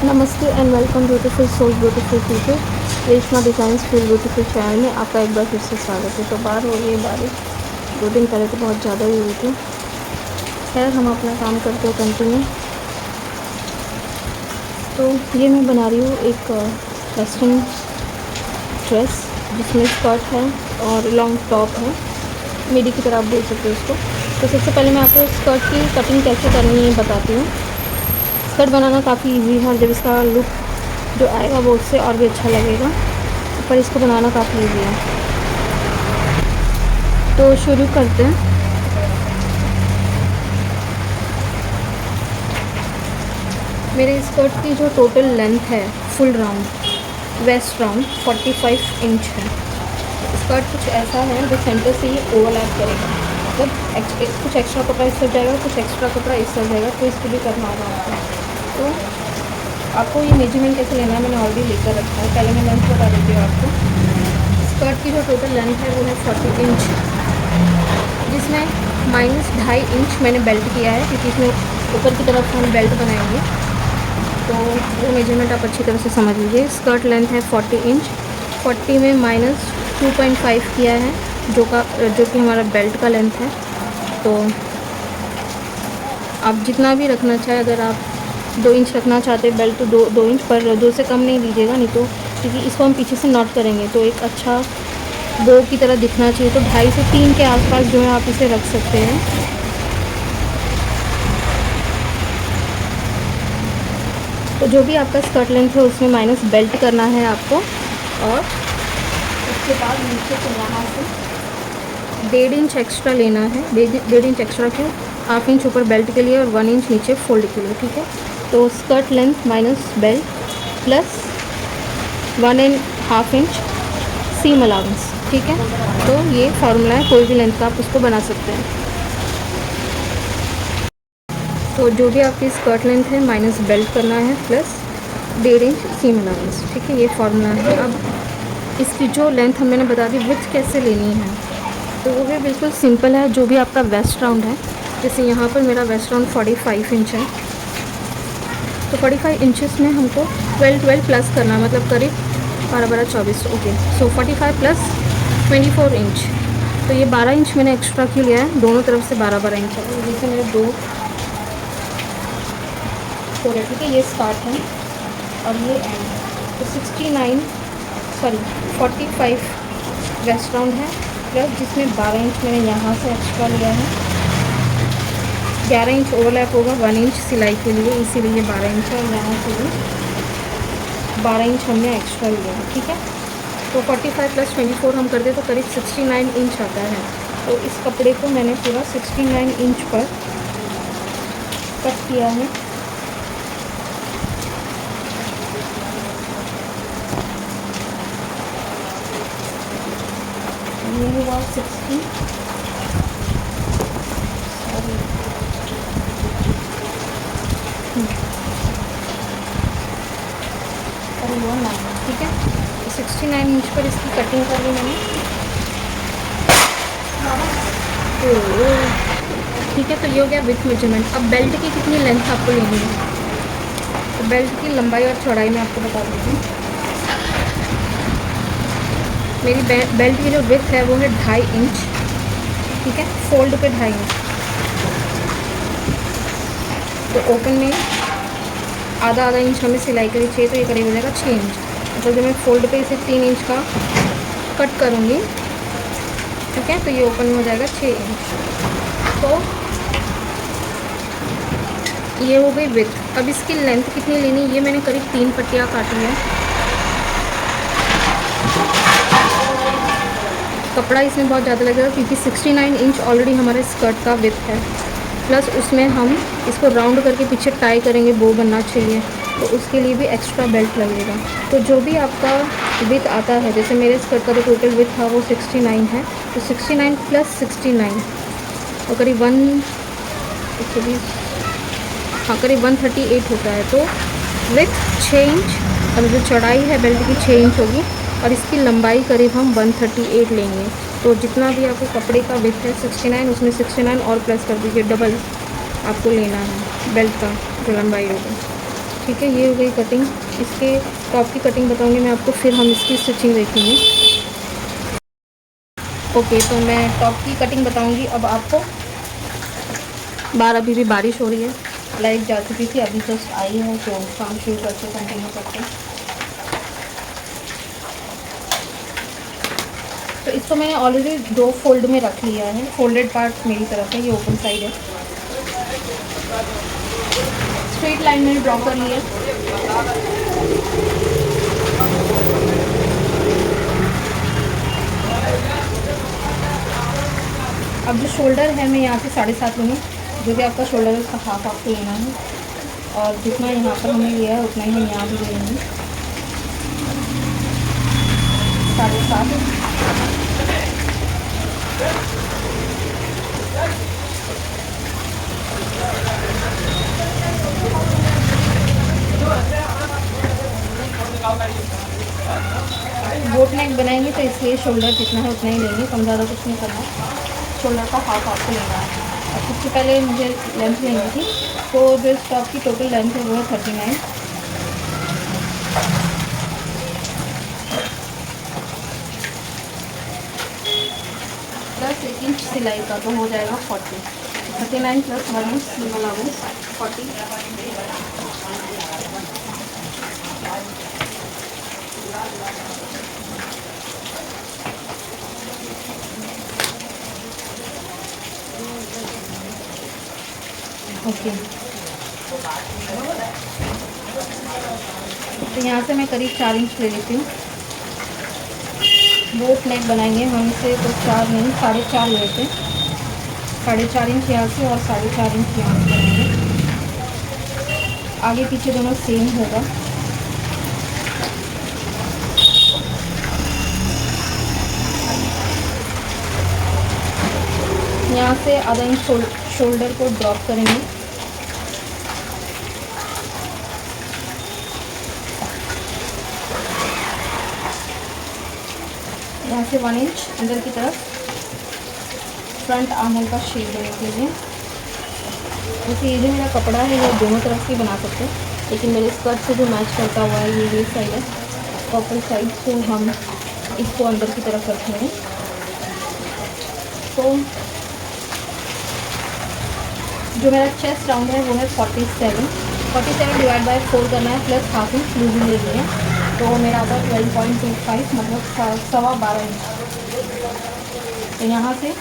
नमस्ते and welcome beautiful soul beautiful people. Reshma designs feel beautiful channel में आपका एक बार फिर से स्वागत है। तो बाहर हो रही है बारिश, 2 दिन पहले तो बहुत ज़्यादा ही हुई थी। खैर हम अपना काम करते हैं कंटिन्यू। तो ये मैं बना रही हूँ एक वेस्टर्न ड्रेस जिसमें स्कर्ट है और लॉन्ग टॉप है, मिडी की तरह आप बोल सकते हो उसको। तो सबसे पहले मैं आपको स्कर्ट की कटिंग कैसे करनी है बताती हूँ। स्कर्ट बनाना काफ़ी इजी है और जब इसका लुक जो आएगा वो उससे और भी अच्छा लगेगा, पर इसको बनाना काफ़ी इजी है। तो शुरू करते हैं। मेरे स्कर्ट की जो टोटल लेंथ है full round waist round 45 inch है। स्कर्ट कुछ ऐसा है जो सेंटर से ही ओवरलैप करेगा, मतलब कुछ एक्स्ट्रा कपड़ा इस तरफ जाएगा, कुछ एक्स्ट्रा कपड़ा इस तरफ जाएगा, तो इसको भी करना होगा आपको। तो आपको ये मेजरमेंट कैसे लेना है मैंने ऑलरेडी लेकर रखा है, पहले मैं लेंथ बता देती हूँ आपको। स्कर्ट की जो टोटल लेंथ है वो है 40 इंच, जिसमें -2.5 इंच मैंने बेल्ट किया है, क्योंकि इसमें ऊपर की तरफ हम बेल्ट बनाएंगे। तो वो मेजरमेंट आप अच्छी तरह से समझ लीजिए। स्कर्ट लेंथ है 40 इंच, 40 में -2.5 किया है जो कि हमारा बेल्ट का लेंथ है। तो आप जितना भी रखना चाहे, अगर आप 2 इंच रखना चाहते हैं बेल्ट तो 2 इंच, पर 2 से कम नहीं लीजिएगा, नहीं तो क्योंकि इसको हम पीछे से नॉट करेंगे तो एक अच्छा बो की तरह दिखना चाहिए। तो 2.5 से 3 के आसपास जो है आप इसे रख सकते हैं। तो जो भी आपका स्कर्ट लेंथ है उसमें माइनस बेल्ट करना है आपको, और उसके बाद नीचे से यहाँ से 1.5 इंच एक्स्ट्रा लेना है। 1.5 इंच एक्स्ट्रा क्यों, 1/2 इंच ऊपर बेल्ट के लिए और 1 इंच नीचे फोल्ड के लिए, ठीक है। तो skirt length minus belt plus 1.5 inch seam allowance, ठीक है। तो ये फार्मूला है, कोई भी लेंथ का आप उसको बना सकते हैं। तो जो भी आपकी स्कर्ट लेंथ है माइनस बेल्ट करना है प्लस 1.5 इंच सीम अलाउंस, ठीक है, ये फार्मूला है। अब इसकी जो लेंथ हम मैंने बता दी विड्थ कैसे लेनी है, तो वो भी बिल्कुल सिंपल है। जो भी आपका वेस्ट राउंड है, जैसे यहाँ पर मेरा वेस्ट राउंड 45 इंच है, तो 45 इंचेस में हमको 12 प्लस करना, मतलब करीब 12 24, ओके। सो 45 प्लस 24 इंच, तो ये 12 इंच मैंने एक्स्ट्रा क्यों लिया है, दोनों तरफ से 12 इंच है। जैसे मेरे 2 4 है, ठीक है, ये स्टार्ट है और ये एंड। तो 45 वेस्ट राउंड है, प्लस जिसमें 12 इंच मैंने यहाँ से एक्स्ट्रा लिया है। 11 इंच ओवरलैप होगा 1 इंच सिलाई के लिए, इसीलिए 12 इंच है, और यहाँ से भी 12 इंच हमने एक्स्ट्रा लिया है, ठीक है। तो 45 प्लस 24 हम कर दे तो करीब 69 इंच आता है। तो इस कपड़े को मैंने पूरा 69 इंच पर कट किया है। ये हुआ 60, और हुआ 9, ठीक है। तो 69 इंच पर इसकी कटिंग कर ली मैंने, तो ठीक है। तो ये हो गया विथ मेजरमेंट। अब बेल्ट की कितनी लेंथ आपको लेनी है, तो बेल्ट की लंबाई और चौड़ाई मैं आपको बता देती हूँ। मेरी बेल्ट की जो विड्थ है वो है 2.5 इंच, ठीक है, फोल्ड पे 2.5 इंच। तो ओपन में आधा इंच हमें सिलाई के लिए चाहिए, तो ये करीब हो जाएगा 6 इंच। तो जब मैं फोल्ड पे इसे 3 इंच का कट करूँगी, ठीक है, तो ये ओपन में हो जाएगा 6 इंच। तो ये हो गई विड्थ। अब इसकी लेंथ कितनी लेनी, ये मैंने करीब 3 पट्टियाँ काटी है। कपड़ा इसमें बहुत ज़्यादा लगेगा क्योंकि 69 इंच ऑलरेडी हमारे स्कर्ट का विड्थ है, प्लस उसमें हम इसको राउंड करके पीछे टाई करेंगे, बो बनना चाहिए, तो उसके लिए भी एक्स्ट्रा बेल्ट लगेगा। तो जो भी आपका विड्थ आता है, जैसे मेरे स्कर्ट का जो टोटल विड्थ था वो 69 है, तो 69 प्लस 69 तो करीब 138 होता है। तो विड्थ 6 इंच और जो चौड़ाई है बेल्ट की 6 इंच होगी, और इसकी लंबाई करीब हम 138 लेंगे। तो जितना भी आपको कपड़े का विड्थ है 69, उसमें 69 और प्लस कर दीजिए, डबल आपको लेना है बेल्ट का जो लंबाई होगी। ठीक है, ये हो गई कटिंग। इसके टॉप की कटिंग बताऊंगी मैं आपको, फिर हम इसकी स्टिचिंग देखेंगे। ओके, तो मैं टॉप की कटिंग बताऊंगी अब आपको। अभी भी बारिश हो रही है, लाइट जा चुकी थी, अभी जस्ट आई है, तो काम शुरू करते कंटिन्यू करते हैं। तो इसको मैंने ऑलरेडी 2 फोल्ड में रख लिया है। फोल्डेड पार्ट मेरी तरफ है, ये ओपन साइड है। स्ट्रेट लाइन मैंने ड्रॉ कर लिया। अब जो शोल्डर है मैं यहाँ पे 7.5 लूँगी, जो भी आपका शोल्डर है उसका हाफ आपको लेना है, और जितना यहाँ पर हमने लिया है उतना ही हम यहाँ भी लेंगे, 7.5। बोट नेक बनाएंगे तो इसलिए शोल्डर जितना है उतना ही लेंगे, कम ज़्यादा कुछ नहीं करना। शोल्डर का हाफ आपको लेना है। और सबसे पहले मुझे लेंथ लेनी थी, तो जो इस टॉप की टोटल लेंथ है वो है 39 प्लस 1 इंच सिलाई का, तो हो जाएगा 40। 39 प्लस 1 इंच सिलाई लागू 40। ओके, तो यहाँ से मैं करीब 4 इंच ले लेती हूँ। बोट नेक बनाएंगे हम इसे, तो 4 नहीं 4.5 लेते हैं। 4.5 इंच यहाँ से और 4.5 इंच यहाँ से बनाएंगे। आगे पीछे दोनों सेम होगा। यहाँ से आधा इंच शोल्डर को ड्रॉप करेंगे। यहाँ से 1 इंच अंदर की तरफ फ्रंट आर्महोल का शेप देने के लिए। वैसे ये जो मेरा कपड़ा है वो दोनों तरफ से बना सकते हैं, लेकिन मेरे स्कर्ट से जो मैच करता हुआ है ये साइड है, पर्पल साइड, तो हम इसको अंदर की तरफ रखेंगे। तो जो मेरा चेस्ट राउंड है वो है 47 डिवाइड बाय 4 करना है, प्लस हाफ इंच लूजिंग लेनी है, तो मेरा आता है 12.25, मतलब 12.25 इंच। तो यहाँ से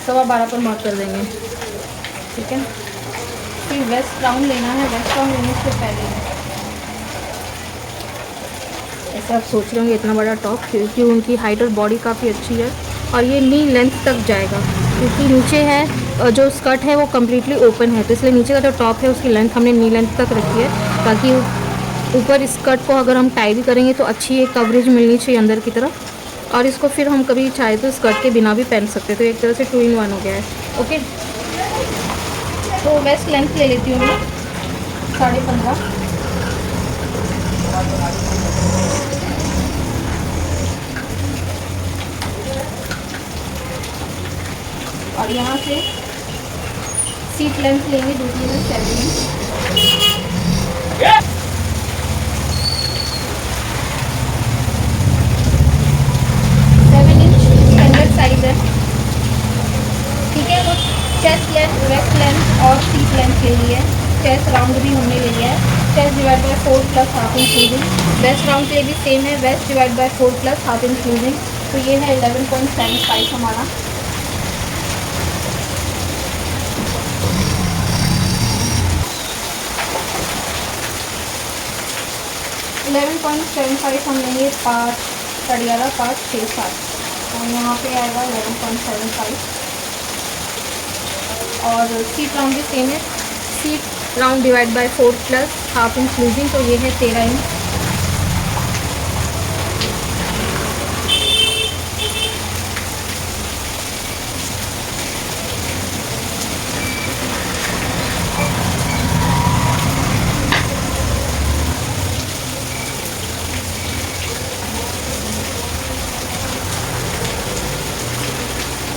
12.25 पर मार्क कर देंगे, ठीक है। फिर वेस्ट राउंड लेना है। वेस्ट राउंड लेने से पहले ऐसे आप सोच रहे होंगे इतना बड़ा टॉप, क्योंकि उनकी हाइट और बॉडी काफ़ी अच्छी है, और ये नी लेंथ तक जाएगा, क्योंकि नीचे है जो स्कर्ट है वो कम्प्लीटली ओपन है, तो इसलिए नीचे का जो टॉप है उसकी लेंथ हमने नी लेंथ तक रखी है, ताकि ऊपर स्कर्ट को अगर हम टाई भी करेंगे तो अच्छी एक कवरेज मिलनी चाहिए अंदर की तरफ, और इसको फिर हम कभी चाहे तो स्कर्ट के बिना भी पहन सकते हैं। तो एक तरह से 2 in 1 हो गया है। ओके, तो वेस्ट लेंथ ले लेती हूँ मैं 15.5। और यहाँ से सीट लेंथ लेंगे दूसरी में 7 इंच। 7 इंच स्टैंडर्ड साइज है, ठीक है। तो चेस्ट लेंथ, वेस्ट लेंथ और सीट लेंथ ले ली है। चेस्ट राउंड भी हमने ले लिया है। Chest divide by 4 plus half inch loosing. Waist round के लिए भी सेम है, waist divide by 4 plus half inch loosing, तो ये है 11.75 हमारा। 11.75 हम लेंगे 5 पटियाला 5 6 7, तो यहाँ पे आएगा 11.75। और सीट राउंड भी सेम है, seat round divide by 4 plus half inch loosing, तो ये है 13 इंच।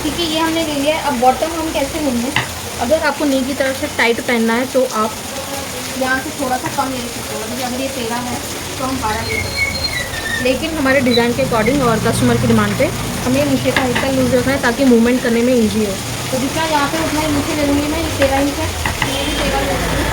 ठीक है, ये हमने ले लिया है। अब बॉटम हम कैसे लेंगे, अगर आपको नी की तरफ से टाइट पहनना है तो आप यहाँ से थोड़ा सा कम ले सकते हो। जैसे अगर ये 13 है तो हम 12 ले सकते हैं, लेकिन हमारे डिज़ाइन के अकॉर्डिंग और कस्टमर की डिमांड पे हमें नीचे का हिस्सा लूज रखना है ताकि मूवमेंट करने में ईजी हो। तो जितना यहाँ पे उतना ही नीचे ले लूँगी मैं। ये 13 इंच है, ये भी 13 ले लूँगी।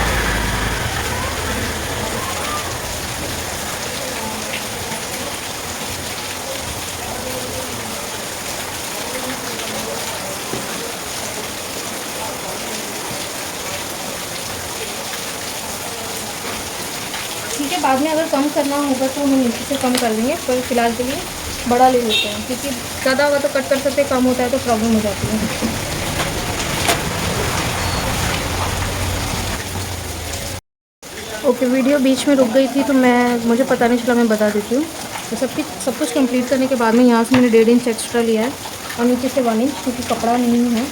ठीक है, बाद में अगर कम करना होगा तो हम नीचे से कम कर लेंगे, पर फिलहाल के लिए बड़ा ले लेते हैं, क्योंकि ज़्यादा होगा तो कट कर सकते, कम होता है तो प्रॉब्लम हो जाती है। ओके, वीडियो बीच में रुक गई थी तो मुझे पता नहीं चला, मैं बता देती हूँ। तो सब कुछ कंप्लीट करने के बाद में यहाँ से मैंने 1.5 इंच एक्स्ट्रा लिया है और नीचे से 1 इंच, क्योंकि कपड़ा नहीं है।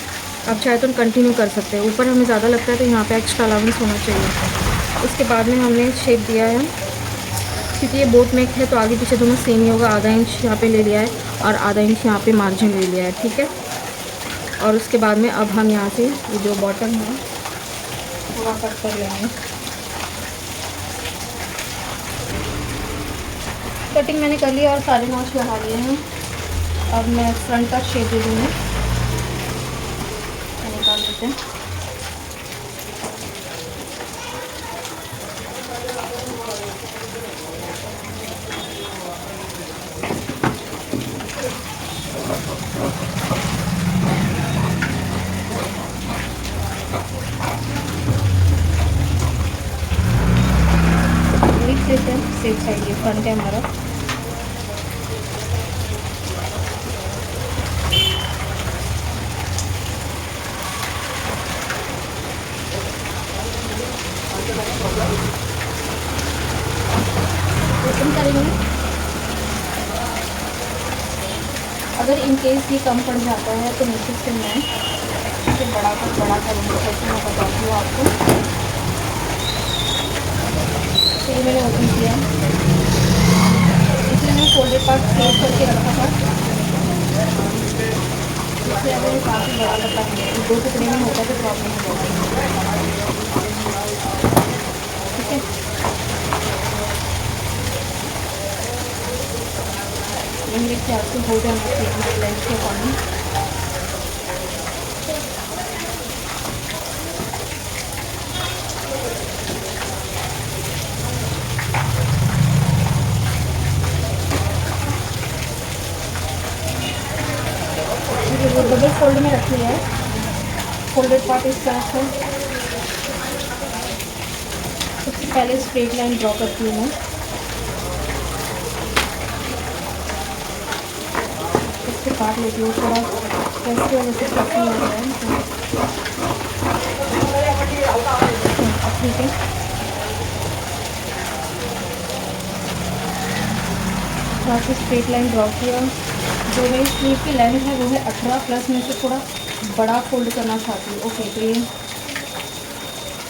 आप चाहे तो कंटिन्यू कर सकते हैं। ऊपर हमें ज़्यादा लगता है तो यहाँ पे एक्स्ट्रा अलाउंस होना चाहिए। उसके बाद में हमने शेप दिया है, क्योंकि ये बोट नेक है तो आगे पीछे दोनों सेम ही होगा। आधा इंच यहाँ पे ले लिया है और आधा इंच यहाँ पे मार्जिन ले लिया है, ठीक है। और उसके बाद में अब हम यहाँ से ये जो बॉटम है थोड़ा कट कर लेंगे। कटिंग मैंने कर ली और सारे नॉच लगा लिए हैं। अब मैं फ्रंट का शेप दे दूँगी, निकाल लेते हैं। लिख लेते हैं सेफ साइड, ये फ्रंट है हमारा। ओपन करेंगे। अगर इन केस ये कम पड़ जाता है तो नीचे से मैं इसे बड़ा करूँगी, जैसे मैं बताती हूँ आपको। तो ये मैंने ओपन किया, इसलिए मैंने फोल्डेड पार्ट क्लोज करके रखा था। इसलिए अगर काफ़ी बड़ा कपड़ा है, 2 टुकड़े में होता है तो प्रॉब्लम हो जाती है, ठीक है। मेरे ख्याल से हो जाना चाहिए लेंथ के अकॉर्डिंग। वो डबल फोल्ड में रखी है, फोल्डेड पार्ट इस तरह से। सबसे पहले स्ट्रेट लाइन ड्रॉ करती हूँ मैं, इससे काट लेती हूँ थोड़ा, कैसे वजह से काफ़ी हो रहा है। ठीक है, थोड़ा सा स्ट्रेट लाइन ड्रॉ किया। जो मेरी स्लीव की लेंथ है वो है 18, प्लस मैं इसे थोड़ा बड़ा फोल्ड करना चाहती हूँ। ओके, तो ये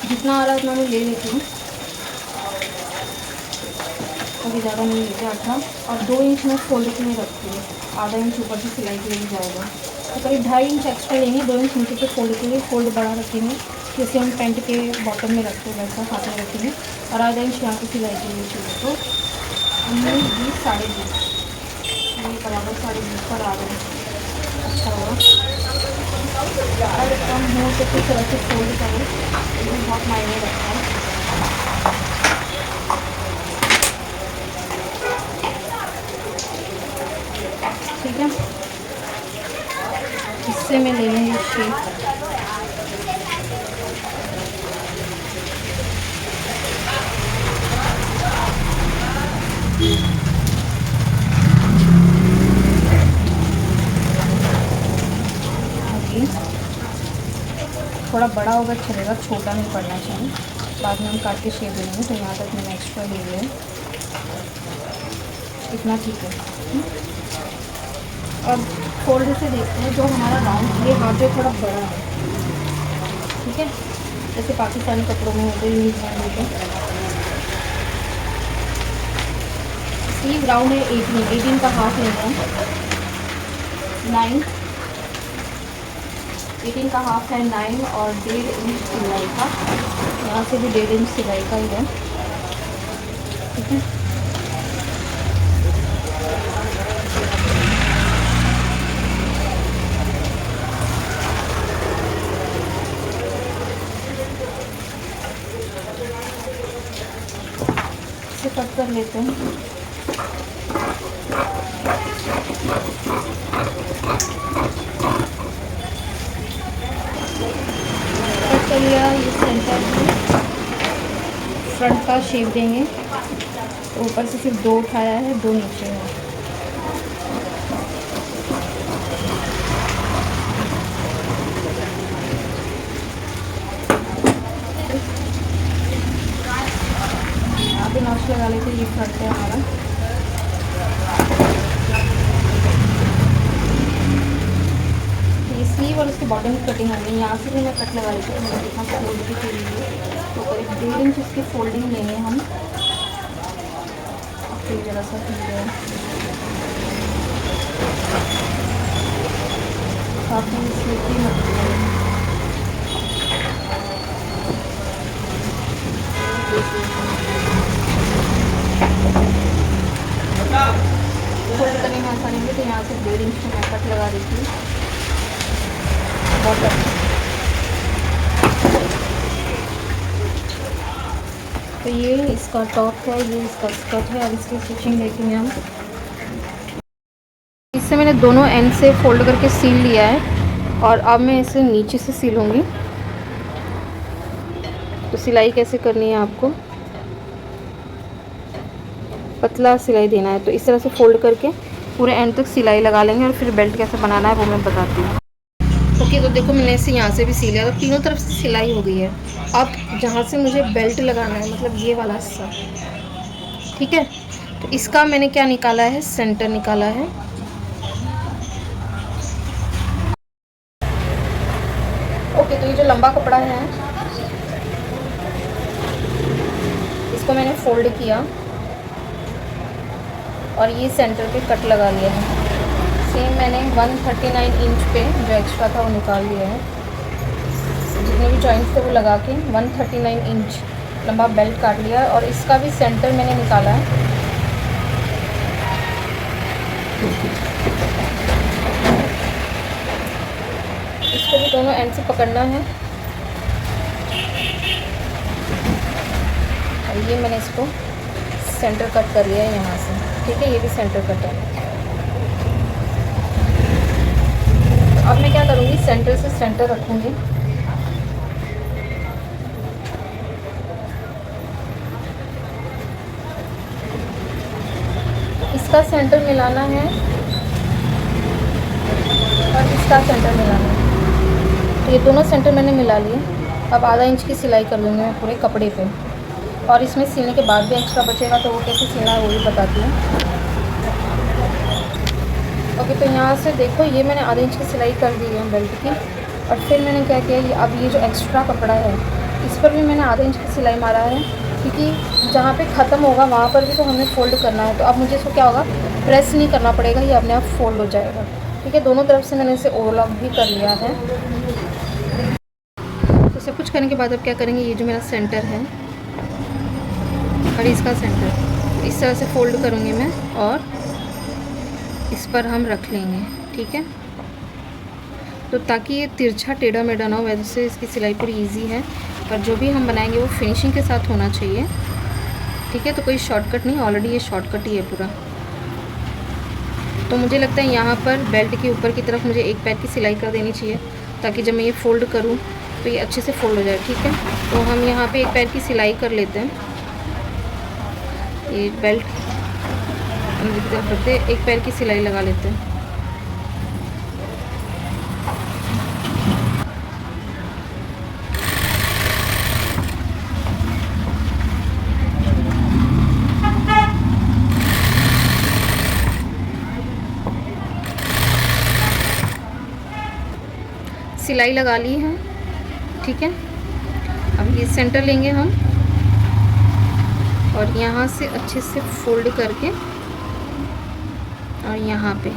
जितना आ रहा है उतना मैं ले लेती हूँ, अभी ज़्यादा नहीं लेते 18, और 2 इंच मैं फोल्ड के लिए रखती हूँ, आधा इंच ऊपर से सिलाई के लिए जाएगा। तो करीब 2.5 इंच एक्स्ट्रा लेंगे, 2 इंच नीचे के फोल्ड के लिए, फोल्ड बड़ा रखेंगे जैसे हम पेंट के बॉटम में रखते हैं वैसा साथ में रखेंगे, और आधा इंच यहाँ की सिलाई के लिए चाहिए। तो हमने 20 साढ़े 20 ये बराबर 20.5 पर आ रहे हैं, अच्छा होगा। और कम हो तो कुछ तरह से फोल्ड करें, ये बहुत मायने रखता है। ठीक है, इससे मैं ले लूँगी शेप। थोड़ा बड़ा होगा चलेगा, छोटा नहीं पड़ना चाहिए। बाद में हम काट के शेप देंगे, तो यहाँ तक मैंने एक्स्ट्रा ले लिया है, इतना ठीक है। अब फोल्ड से देखते हैं, जो हमारा राउंड, ये हाथ जो थोड़ा बड़ा है, ठीक है, जैसे पाकिस्तानी कपड़ों में होते हैं यूज हैंड होते हैं। स्लीव राउंड है 18 का हाफ लेना है, 9 8 का हाफ है 9 और 1.5 इंच सिलाई का। यहाँ से भी 1.5 इंच सिलाई का ही है, ठीक है। इसे कट कर लेते हैं। कट कर लिया। ये सेंटर में फ्रंट का शेप देंगे, तो ऊपर से सिर्फ 2 उठाया है, 2 नीचे है। अभी नॉच लगा लेते हैं। ये फ्रंट है हमारा। ये स्लीव और उसके बॉटम की कटिंग होगी। यहाँ से भी मैं कट लगा लेती हूँ। मैंने देखा फोल्ड भी के लिए, तो करीब 1.5 इंच इसकी फोल्डिंग लेंगे हम। फिर ज़रा सा काफ़ी स्लीपी मटेरियल। फोल्ड करने में आसानी होगी, तो यहाँ से 1.5 इंच में मैं कट लगा देती हूँ बॉटम। तो ये इसका टॉप है, ये इसका स्कर्ट है। अब इसकी स्टिचिंग देखेंगे हम। इससे मैंने दोनों एंड से फोल्ड करके सील लिया है, और अब मैं इसे नीचे से सीलूँगी। तो सिलाई कैसे करनी है आपको, पतला सिलाई देना है। तो इस तरह से फोल्ड करके पूरे एंड तक सिलाई लगा लेंगे, और फिर बेल्ट कैसे बनाना है वो मैं बताती हूँ। ओके, तो देखो मैंने इसे यहाँ से भी सी लिया, तो तीनों तरफ से सिलाई हो गई है। अब जहाँ से मुझे बेल्ट लगाना है, मतलब ये वाला हिस्सा, ठीक है। तो इसका मैंने क्या निकाला है, सेंटर निकाला है। ओके, तो ये जो लंबा कपड़ा है इसको मैंने फोल्ड किया, और ये सेंटर पे कट लगा लिया है। सेम मैंने 139 इंच पे जो एक्स्ट्रा था वो निकाल लिया है। जितने भी जॉइंट्स थे वो लगा के 139 इंच लंबा बेल्ट काट लिया है, और इसका भी सेंटर मैंने निकाला है। इसको भी दोनों एंड से पकड़ना है, और ये मैंने इसको सेंटर कट कर लिया है यहाँ से, ठीक है। ये भी सेंटर कट है। अब मैं क्या करूँगी, सेंटर से सेंटर रखूँगी। इसका सेंटर मिलाना है और इसका सेंटर मिलाना है। तो ये दोनों सेंटर मैंने मिला लिए। अब आधा इंच की सिलाई कर दूँगी मैं पूरे कपड़े पे, और इसमें सिलने के बाद भी एक्स्ट्रा बचेगा तो वो कैसे सिलना है वो भी बताती हूँ। ओके, तो यहाँ से देखो ये मैंने आधे इंच की सिलाई कर दी है बेल्ट की, और फिर मैंने क्या किया, ये अब ये जो एक्स्ट्रा कपड़ा है इस पर भी मैंने आधे इंच की सिलाई मारा है, क्योंकि जहाँ पे ख़त्म होगा वहाँ पर भी तो हमें फ़ोल्ड करना है। तो अब मुझे इसको क्या होगा, प्रेस नहीं करना पड़ेगा, ये अपने आप फ़ोल्ड हो जाएगा, ठीक है। दोनों तरफ से मैंने इसे ओवरलॉक भी कर लिया है। तो सब कुछ करने के बाद अब क्या करेंगे, ये जो मेरा सेंटर है और इसका सेंटर इस तरह से फ़ोल्ड करूँगी मैं, और इस पर हम रख लेंगे, ठीक है। तो ताकि ये तिरछा टेढ़ा मेढ़ा ना हो, वैसे से इसकी सिलाई पूरी इजी है, पर जो भी हम बनाएंगे वो फिनिशिंग के साथ होना चाहिए, ठीक है। तो कोई शॉर्टकट नहीं, ऑलरेडी ये शॉर्टकट ही है पूरा। तो मुझे लगता है यहाँ पर बेल्ट के ऊपर की तरफ मुझे एक पैर की सिलाई कर देनी चाहिए, ताकि जब मैं ये फ़ोल्ड करूँ तो ये अच्छे से फ़ोल्ड हो जाए, ठीक है। तो हम यहाँ पर एक पैर की सिलाई कर लेते हैं। ये बेल्ट करते एक पैर की सिलाई लगा लेते हैं। सिलाई लगा ली है, ठीक है। अब ये सेंटर लेंगे हम, और यहाँ से अच्छे से फोल्ड करके, और यहाँ पे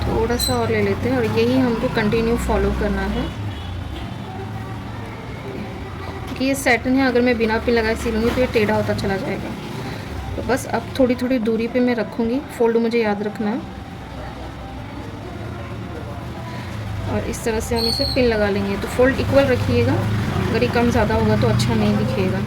थोड़ा सा और ले लेते हैं, और यही हमको कंटिन्यू फॉलो करना है। क्योंकि ये सैटिन है, अगर मैं बिना पिन लगाए सिलूँगी तो ये टेढ़ा होता चला जाएगा। तो बस अब थोड़ी थोड़ी दूरी पे मैं रखूँगी, फोल्ड मुझे याद रखना है। और इस तरह से हम इसे पिन लगा लेंगे। तो फोल्ड इक्वल रखिएगा, अगर ये कम ज़्यादा होगा तो अच्छा नहीं दिखेगा।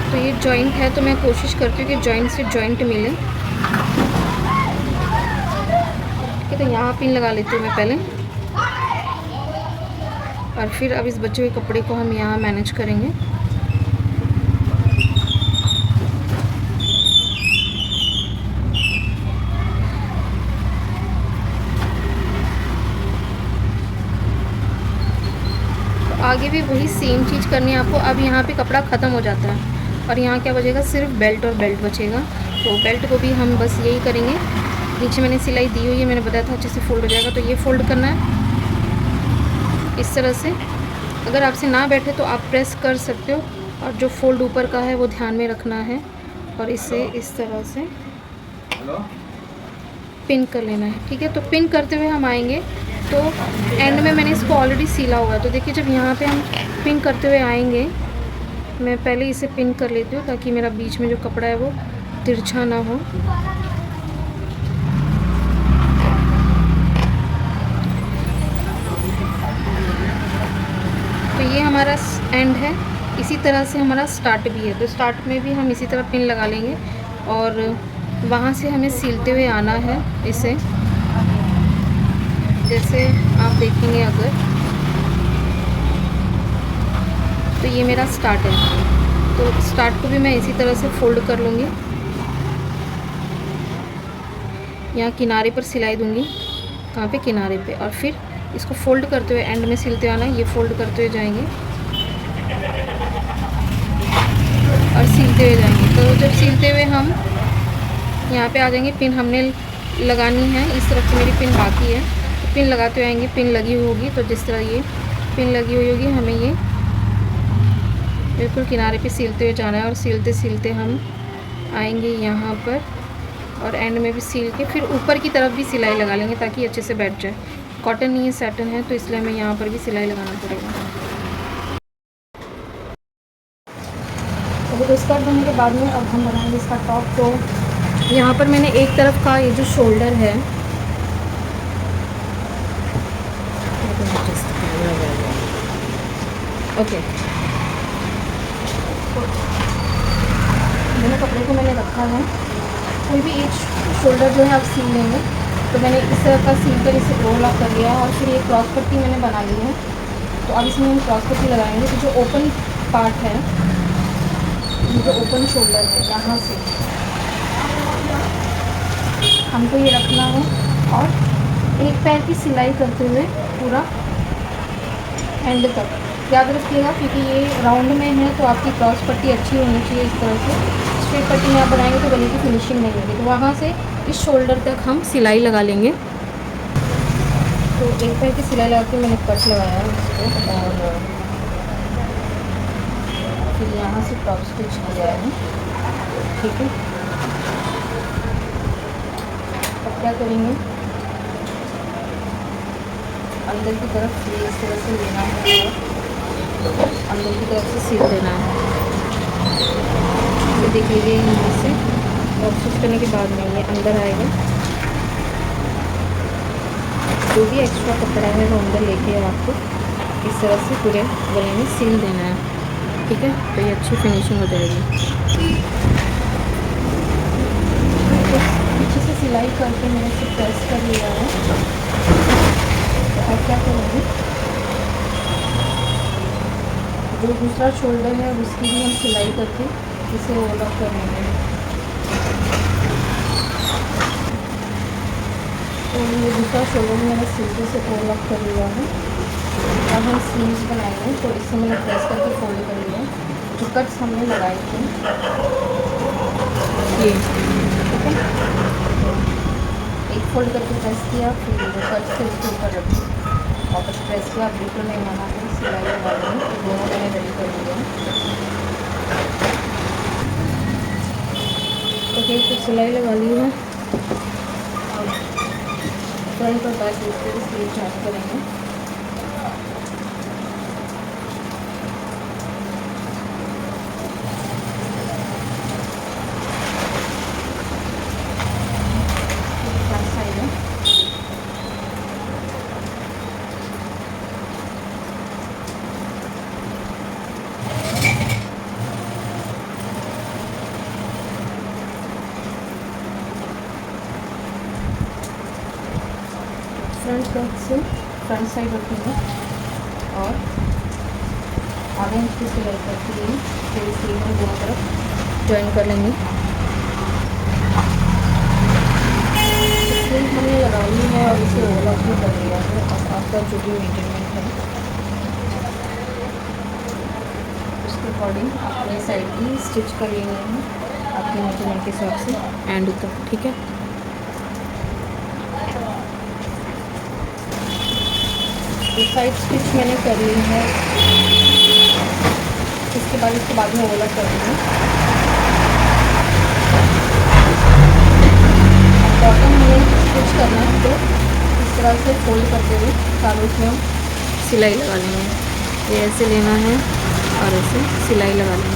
तो ये जॉइंट है, तो मैं कोशिश करती हूँ कि जॉइंट से जॉइंट मिले। ठीक है, तो यहाँ पिन लगा लेती हूँ मैं पहले, और फिर अब इस बचे हुए कपड़े को हम यहाँ मैनेज करेंगे। तो आगे भी वही सेम चीज़ करनी है आपको। अब यहाँ पे कपड़ा ख़त्म हो जाता है और यहाँ क्या बचेगा, सिर्फ बेल्ट और बेल्ट बचेगा। तो बेल्ट को भी हम बस यही करेंगे, नीचे मैंने सिलाई दी हुई है, मैंने बताया था अच्छे से फोल्ड हो जाएगा। तो ये फोल्ड करना है इस तरह से। अगर आपसे ना बैठे तो आप प्रेस कर सकते हो, और जो फोल्ड ऊपर का है वो ध्यान में रखना है, और इसे इस तरह से पिन कर लेना है। ठीक है, तो पिन करते हुए हम आएंगे, तो एंड में मैंने इसको ऑलरेडी सिला हुआ है। तो देखिए, जब यहाँ पे हम पिन करते हुए आएंगे, मैं पहले इसे पिन कर लेती हूँ ताकि मेरा बीच में जो कपड़ा है वो तिरछा ना हो। तो ये हमारा एंड है। इसी तरह से हमारा स्टार्ट भी है, तो स्टार्ट में भी हम इसी तरह पिन लगा लेंगे, और वहाँ से हमें सिलते हुए आना है इसे। जैसे आप देखेंगे अगर, तो ये मेरा स्टार्ट है। तो स्टार्ट को भी मैं इसी तरह से फोल्ड कर लूँगी, यहाँ किनारे पर सिलाई दूँगी, कहाँ पे, किनारे पे, और फिर इसको फोल्ड करते हुए एंड में सिलते आना है। ये फोल्ड करते हुए जाएंगे और सिलते हुए जाएंगे। तो जब सिलते हुए हम यहाँ पे आ जाएंगे, पिन हमने लगानी है, इस तरफ से मेरी पिन बाकी है, तो पिन लगाते हुए आएंगे, पिन लगी हुई होगी। तो जिस तरह ये पिन लगी हुई होगी, हमें ये बिल्कुल किनारे पे सिलते हुए जाना है, और सिलते सिलते हम आएंगे यहाँ पर, और एंड में भी सिल के फिर ऊपर की तरफ भी सिलाई लगा लेंगे ताकि अच्छे से बैठ जाए। कॉटन नहीं है, सैटिन है, तो इसलिए हमें यहाँ पर भी सिलाई लगाना पड़ेगा। तो स्कर्ट बनने के बाद में अब हम बनाएंगे इसका टॉप। तो यहाँ पर मैंने एक तरफ का ये जो शोल्डर है, ओके, दोनों कपड़े को मैंने रखा है। कोई भी एक शोल्डर जो है आप सील लेंगे। तो मैंने इस तरह का सील कर इसे रोल अप कर लिया है, और फिर ये क्रॉस पट्टी मैंने बना ली है। तो अब इसमें हम क्रॉस पट्टी लगाएंगे। तो जो ओपन पार्ट है, जो ओपन शोल्डर है, यहाँ से हमको ये रखना है, और एक पैर की सिलाई करते हुए पूरा एंड तक। याद रखिएगा, क्योंकि ये राउंड में है तो आपकी क्रॉस पट्टी अच्छी होनी चाहिए। इस तरह से स्ट्रेट पट्टी में आप बनाएंगे तो गले की फिनिशिंग नहीं होगी। तो वहाँ से इस शोल्डर तक हम सिलाई लगा लेंगे। तो एक पैर की सिलाई लगा के मैंने कट लगाया है इसको, और फिर यहाँ से टॉप स्टिच किया है। ठीक है, अब क्या करेंगे, अंदर की तरफ ये इस तरह से लेना है, और अंदर की तरफ से सिल देना है। तो देख लीजिए, यहाँ से टॉप स्टिच करने के बाद में ये अंदर आएगा। जो भी एक्स्ट्रा कपड़ा है वो अंदर लेके आपको इस तरह से पूरे गले में सिल देना है। ठीक है, तो ये अच्छी फिनिशिंग हो जाएगी। तो पीछे से सिलाई करके मैंने इसे प्रेस कर लिया है। तो अब क्या करेंगे, जो दूसरा शोल्डर है उसकी भी हम सिलाई करके इसे रोल अप कर लेंगे। तो ये दूसरा शोल्डर मैंने सिल्की से रोल अप कर लिया है। अब हम स्लीव्स बनाएंगे, तो इससे मैंने प्रेस करके फोल्ड कर लिया। जो कट्स हमने लगाए थे ये, ठीक है। एक फोल्ड करके प्रेस किया, फिर जो कट्स थे उसके ऊपर रखी, वापस प्रेस किया। बिल्कुल नहीं वहाँ पर सिलाई लगा लूँगी। तो दोनों मैंने रेडी कर लिया। ओके, तो सिलाई लगा ली है। और फ्रंट और बैक इसके स्लीव जॉइन करेंगे। फ्रंट साइड है, फ्रंट बैक से फ्रंट साइड रखेंगे और आगे इंच की सिलाई करके लिए फिर स्लीव में दोनों तरफ जॉइन कर लेंगे। स्लीव हमने लगा ली है और इसे ओवरलॉक भी कर लिया है। और आपका जो भी मेजरमेंट है उसके अकॉर्डिंग अपने साइड की स्टिच कर लेंगे हैं आपके मेजरमेंट के हिसाब से एंड तक, ठीक है। तो साइड स्टिच मैंने कर ली है। इसके बाद में ओवरलॉक कर दूँगी। बॉटम में स्टिच करना है तो इस तरह से फोल्ड करते हुए चारों उसमें हम सिलाई लगा लेंगे। ये ऐसे लेना है और ऐसे सिलाई लगा लेंगे।